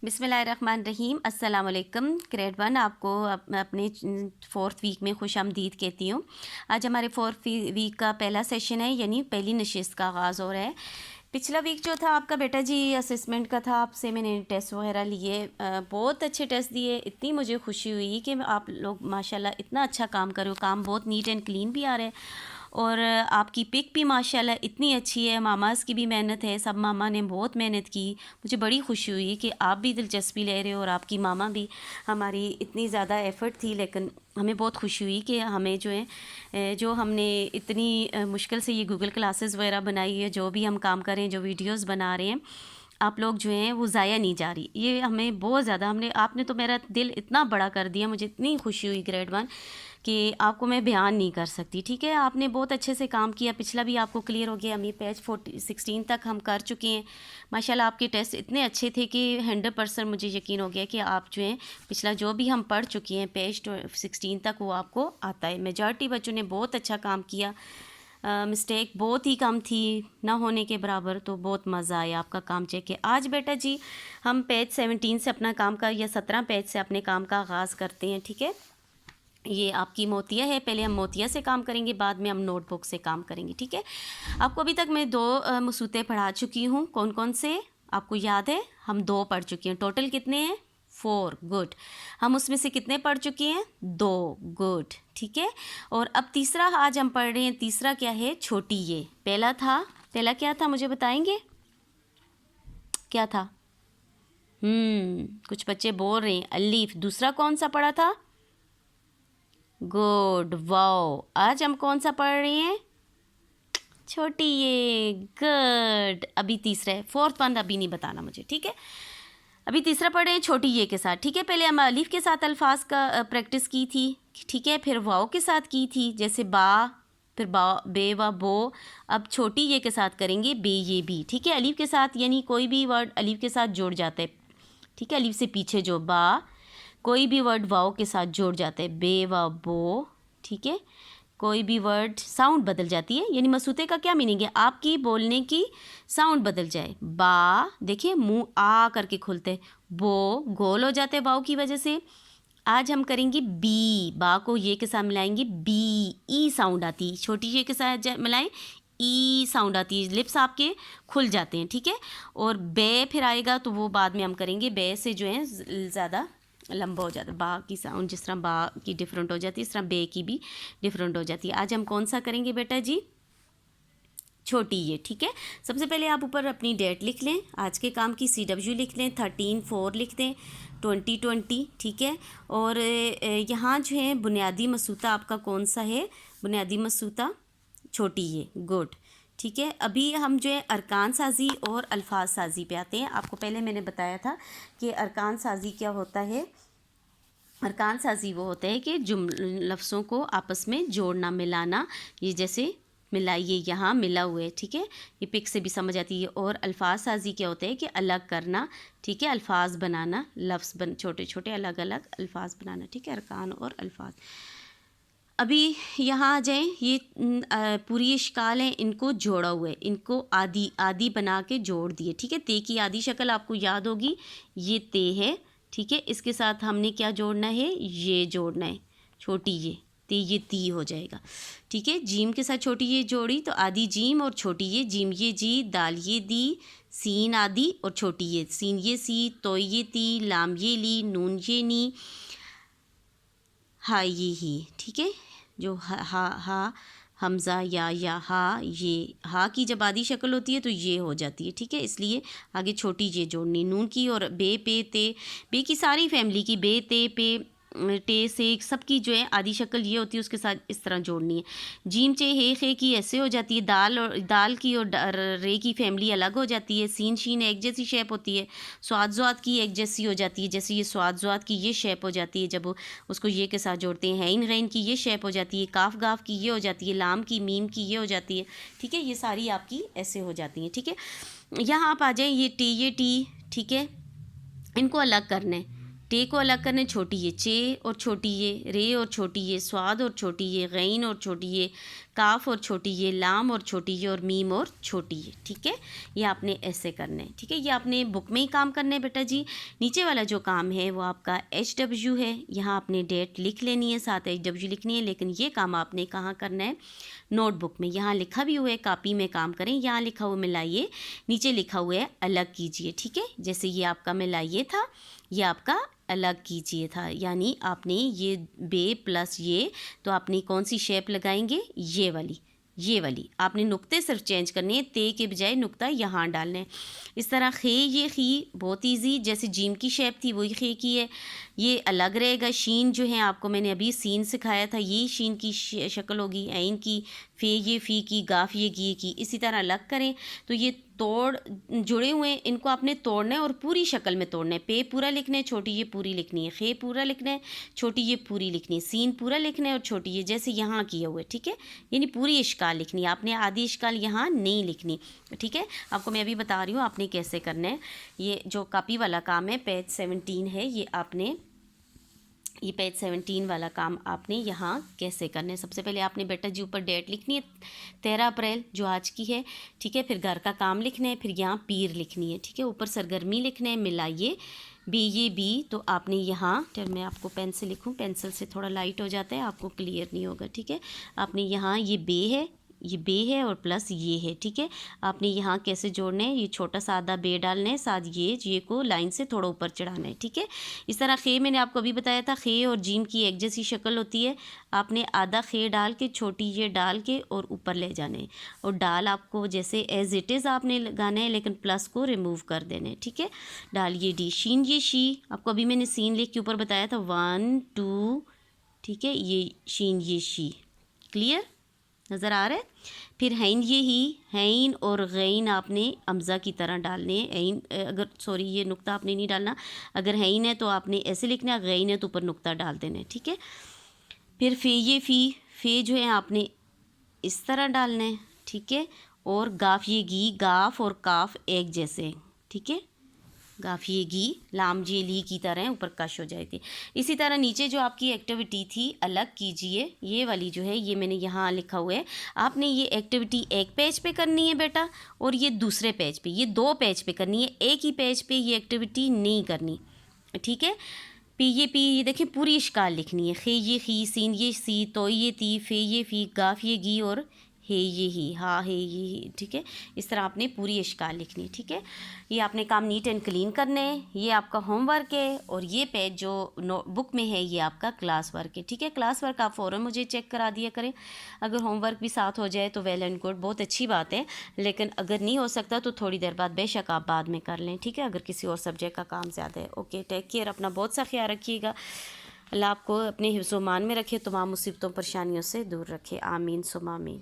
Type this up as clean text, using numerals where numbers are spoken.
बिस्मिल्लाहिर्रहमानिर्रहीम। अस्सलाम वालेकुम। ग्रेड 1 आपको अपने 4th वीक में खुशामदीद कहती हूँ। आज हमारे 4th वीक का पहला सेशन है, यानी पहली नशिस्त का आगाज़ हो रहा है। पिछला वीक जो था आपका बेटा जी असेसमेंट का था, आपसे मैंने टेस्ट वगैरह लिए, बहुत अच्छे टेस्ट दिए। इतनी मुझे खुशी हुई कि आप लोग माशाल्लाह इतना अच्छा काम कर रहे हो, काम बहुत नीट एंड क्लीन भी आ रहा है और आपकी पिक भी माशाल्लाह इतनी अच्छी है। मामाज़ की भी मेहनत है, सब मामा ने बहुत मेहनत की। मुझे बड़ी खुशी हुई कि आप भी दिलचस्पी ले रहे हो और आपकी मामा भी। हमारी इतनी ज़्यादा एफ़र्ट थी, लेकिन हमें बहुत खुशी हुई कि हमें जो है जो हमने इतनी मुश्किल से ये गूगल क्लासेस वगैरह बनाई है, जो भी हम काम कर रहे हैं, जो वीडियोस बना रहे हैं, आप लोग जो हैं वो ज़ाया नहीं जा रही। ये हमें बहुत ज़्यादा आपने तो मेरा दिल इतना बड़ा कर दिया। मुझे इतनी खुशी हुई ग्रेड 1 कि आपको मैं बयान नहीं कर सकती। ठीक है, आपने बहुत अच्छे से काम किया। पिछला भी आपको क्लियर हो गया। हम ये पेज 16 तक हम कर चुके हैं। माशाल्लाह आपके टेस्ट इतने अच्छे थे कि 100% मुझे यकीन हो गया कि आप जो हैं पिछला जो भी हम पढ़ चुके हैं पेज 16 तक वो आपको आता है। मेजॉरिटी बच्चों ने बहुत अच्छा काम किया। मिस्टेक बहुत ही कम थी, ना होने के बराबर। तो बहुत मज़ा आया आपका काम चेक के। आज बेटा जी हम पेज 17 से अपना काम का, या 17 पेज से अपने काम का आगाज़ करते हैं। ठीक है, ये आपकी मोतिया है। पहले हम मोतिया से काम करेंगे, बाद में हम नोटबुक से काम करेंगे। ठीक है, आपको अभी तक मैं 2 मसूते पढ़ा चुकी हूँ। कौन कौन से आपको याद है? हम 2 पढ़ चुके हैं। टोटल कितने हैं? 4। गुड। हम उसमें से कितने पढ़ चुके हैं? 2। गुड। ठीक है, और अब तीसरा आज हम पढ़ रहे हैं। तीसरा क्या है? छोटी ये। पहला क्या था मुझे बताएंगे? क्या था? कुछ बच्चे बोल रहे हैं अलीफ। दूसरा कौन सा पढ़ा था? Good, wow. आज हम कौन सा पढ़ रहे हैं? छोटी ये। गुड। अभी तीसरा है, 4th वन अभी नहीं बताना मुझे। ठीक है, अभी तीसरा पढ़ रहे हैं छोटी ये के साथ। ठीक है, पहले हम अलीफ के साथ अल्फाज का प्रैक्टिस की थी। ठीक है, फिर वाओ के साथ की थी, जैसे बा, फिर बा, बे व बो। अब छोटी ये के साथ करेंगे बे ये बी। ठीक है, अलीफ के साथ, यानी कोई भी वर्ड अलीफ के साथ जुड़ जाता है। ठीक है, अलीफ से पीछे जो बा, कोई भी वर्ड वाओ के साथ जुड़ जाता है, बे व बो। ठीक है, कोई भी वर्ड साउंड बदल जाती है, यानी मसूते का क्या मीनिंग है? आपकी बोलने की साउंड बदल जाए। बा, देखिए मुंह आ करके खुलते। बो गोल हो जाते वाओ की वजह से। आज हम करेंगे बी। बा को ये के साथ मिलाएंगे, बी ई साउंड आती है। छोटी ये के साथ मिलाएं, ई साउंड आती है, लिप्स आपके खुल जाते हैं। ठीक है, और बे फिर आएगा तो वो बाद में हम करेंगे। बे से जो है ज़्यादा लंबा हो जाता है। बा की साउंड जिस तरह बा की डिफरेंट हो जाती है, इस तरह बे की भी डिफरेंट हो जाती है। आज हम कौन सा करेंगे बेटा जी? छोटी ये। ठीक है, सबसे पहले आप ऊपर अपनी डेट लिख लें, आज के काम की CW लिख लें, 13/4 लिख दें 2020। ठीक है, और यहाँ जो है बुनियादी मसूता आपका कौन सा है? बुनियादी मसूता छोटी ये। गुड। ठीक है, अभी हम जो है अरकान साजी और अल्फाज साजी पे आते हैं। आपको पहले मैंने बताया था कि अरकान साजी क्या होता है। अरकान साजी वो होता है कि लफ्ज़ों को आपस में जोड़ना, मिलाना। ये जैसे मिलाइए, यहाँ मिला हुआ है। ठीक है, ये पिक से भी समझ आती है। और अल्फाज साजी क्या होता है कि अलग करना। ठीक है, अल्फाज बनाना, छोटे छोटे अलग अलग अल्फाज बनाना। ठीक है, अरकान और अल्फाज। अभी यहाँ आ जाएँ, ये पूरी इश्काल है, इनको जोड़ा हुआ है, इनको आदि आदि बना के जोड़ दिए। ठीक है, ते की आदि शक्ल आपको याद होगी, ये ते है। ठीक है, इसके साथ हमने क्या जोड़ना है? ये जोड़ना है, छोटी ये। ते ये ती हो जाएगा। ठीक है, जीम के साथ छोटी ये जोड़ी तो आदि जीम और छोटी ये। जीम ये जी, दाल ये दी, सीन आदि और छोटी ये। सीन ये सी, तो ये ती, लाम ये ली, नून ये नी, हा ये ही। ठीक है, जो हा हमज़ा या हा, ये हा की जब आधी शक्ल होती है तो ये हो जाती है। ठीक है, इसलिए आगे छोटी ये जोड़नी। नून की और बे पे ते, बे की सारी फैमिली की, बे ते पे टे से सबकी जो है आधी शक्ल ये होती है, उसके साथ इस तरह जोड़नी है। जीम चे हे खे की ऐसे हो जाती है। दाल की और रे की फैमिली अलग हो जाती है। सीन शीन एक जैसी शेप होती है। स्वाद ज़्वाद की एक जैसी हो जाती है, जैसे ये स्वाद ज़्वाद की ये शेप हो जाती है जब उसको ये के साथ जोड़ते हैं। हैन रैन की ये शेप हो जाती है। काफ गाफ की ये हो जाती है। लाम की मीम की ये हो जाती है। ठीक है, ये सारी आपकी ऐसे हो जाती हैं। ठीक है, यहाँ आप आ जाएँ, ये टी ये टी। ठीक है, इनको अलग करना है। टे को अलग करने, छोटी ये चे और छोटी ये, रे और छोटी ये, स्वाद और छोटी ये, गैन और छोटी ये, काफ और छोटी ये, लाम और छोटी ये, और मीम और छोटी ये, ठीक है। ये आपने ऐसे करना है, ठीक है। ये आपने बुक में ही काम करना है बेटा जी। नीचे वाला जो काम है वो आपका HW है, यहाँ आपने डेट लिख लेनी है, साथ HW लिखनी है, लेकिन ये काम आपने कहाँ करना है, नोटबुक में। यहाँ लिखा भी हुआ है कापी में काम करें, यहाँ लिखा हुआ मिलाइए, नीचे लिखा हुआ है अलग कीजिए, ठीक है। जैसे ये आपका मिलाइए था, ये आपका अलग कीजिए था, यानी आपने ये बे प्लस ये, तो आपने कौन सी शेप लगाएंगे, ये वाली आपने नुक्ते सिर्फ चेंज करने हैं, ते के बजाय नुक्ता यहाँ डालना है। इस तरह खे ये खी बहुत इजी, जैसे जीम की शेप थी वही खे की है, ये अलग रहेगा। शीन जो है आपको मैंने अभी सीन सिखाया था, ये शीन की शक्ल होगी, ऐन की, फे ये फ़ी की, गाफ ये गी की, इसी तरह अलग करें। तो ये तोड़ जुड़े हुए हैं, इनको आपने तोड़ना है और पूरी शक्ल में तोड़ना है। पे पूरा लिखना है, छोटी ये पूरी लिखनी है, खे पूरा लिखना है, छोटी ये पूरी लिखनी है, सीन पूरा लिखना है और छोटी ये जैसे यहाँ किया हुआ है, ठीक है। यानी पूरी इश्काल लिखनी है, आपने आधी इश्काल यहाँ नहीं लिखनी, ठीक है। आपको मैं अभी बता रही हूँ आपने कैसे करना है। ये जो कापी वाला काम है पेज 17 है, ये पेज 17 वाला काम आपने यहाँ कैसे करना है। सबसे पहले आपने बेटा जी ऊपर डेट लिखनी है 13 अप्रैल जो आज की है, ठीक है। फिर घर का काम लिखना है, फिर यहाँ पीर लिखनी है, ठीक है। ऊपर सरगर्मी लिखना है, मिलाइए बी, तो आपने यहाँ, चल मैं आपको पेन से लिखूँ, पेंसिल से थोड़ा लाइट हो जाता है, आपको क्लियर नहीं होगा, ठीक है। आपने यहाँ ये बे है और प्लस ये है, ठीक है। आपने यहाँ कैसे जोड़ना है, ये छोटा सा आधा बे डालना है, साथ ये को लाइन से थोड़ा ऊपर चढ़ाना है, ठीक है। इस तरह खे मैंने आपको अभी बताया था, खे और जीम की एक जैसी शक्ल होती है। आपने आधा खे डाल के छोटी ये डाल के और ऊपर ले जाना है, और डाल आपको जैसे एज इट इज़ आपने लगाना है, लेकिन प्लस को रिमूव कर देना है, ठीक है। डाल ये डी, शीन ये शी, आपको अभी मैंने सीन लिख के ऊपर बताया था 1 2, ठीक है। ये शीन ये शी, क्लियर नज़र आ रहा है। फिर हैन ये ही, हैन और गैन आपने अमज़ा की तरह डालने हैं। हैन अगर सॉरी ये नुक्ता आपने नहीं डालना, अगर हैन है तो आपने ऐसे लिखना है, गैन है तो ऊपर नुक्ता डाल देना है, ठीक है। फिर फे ये फ़े जो है आपने इस तरह डालना है, ठीक है। और गाफ ये गी, गाफ और काफ एक जैसे, ठीक है। गाफ ये गी, लाम जे ली की तरह ऊपर कश हो जाए थे। इसी तरह नीचे जो आपकी एक्टिविटी थी अलग कीजिए, ये वाली जो है ये मैंने यहाँ लिखा हुआ है। आपने ये एक्टिविटी एक पेज पे करनी है बेटा, और ये दूसरे पेज पे, ये 2 पेज पे करनी है, एक ही पेज पे ये एक्टिविटी नहीं करनी, ठीक है। ये देखिए पूरी इश्काल लिखनी है, खे ये खी, सीन ये सी, तो ये ती, फे ये फ़ी, गाफ ये गी और हे ये ही, हा हे ये ही, ठीक है। इस तरह आपने पूरी इश्काल लिखनी है, ठीक है। ये आपने काम नीट एंड क्लीन करने हैं, ये आपका होमवर्क है, और ये पेज जो बुक में है ये आपका क्लास वर्क है, ठीक है। क्लास वर्क आप फ़ौरन मुझे चेक करा दिया करें, अगर होमवर्क भी साथ हो जाए तो वेल एंड गुड, बहुत अच्छी बात है। लेकिन अगर नहीं हो सकता तो थोड़ी देर बाद बेशक आप बाद में कर लें, ठीक है, अगर किसी और सब्जेक्ट का काम ज़्यादा है। ओके, टेक केयर, अपना बहुत सा ख्याल रखिएगा। अल्लाह आपको अपने हिफ्ज़-ओ-मान में रखे, तमाम मुसीबतों परेशानियों से दूर रखे। आमीन सुम्मा आमीन।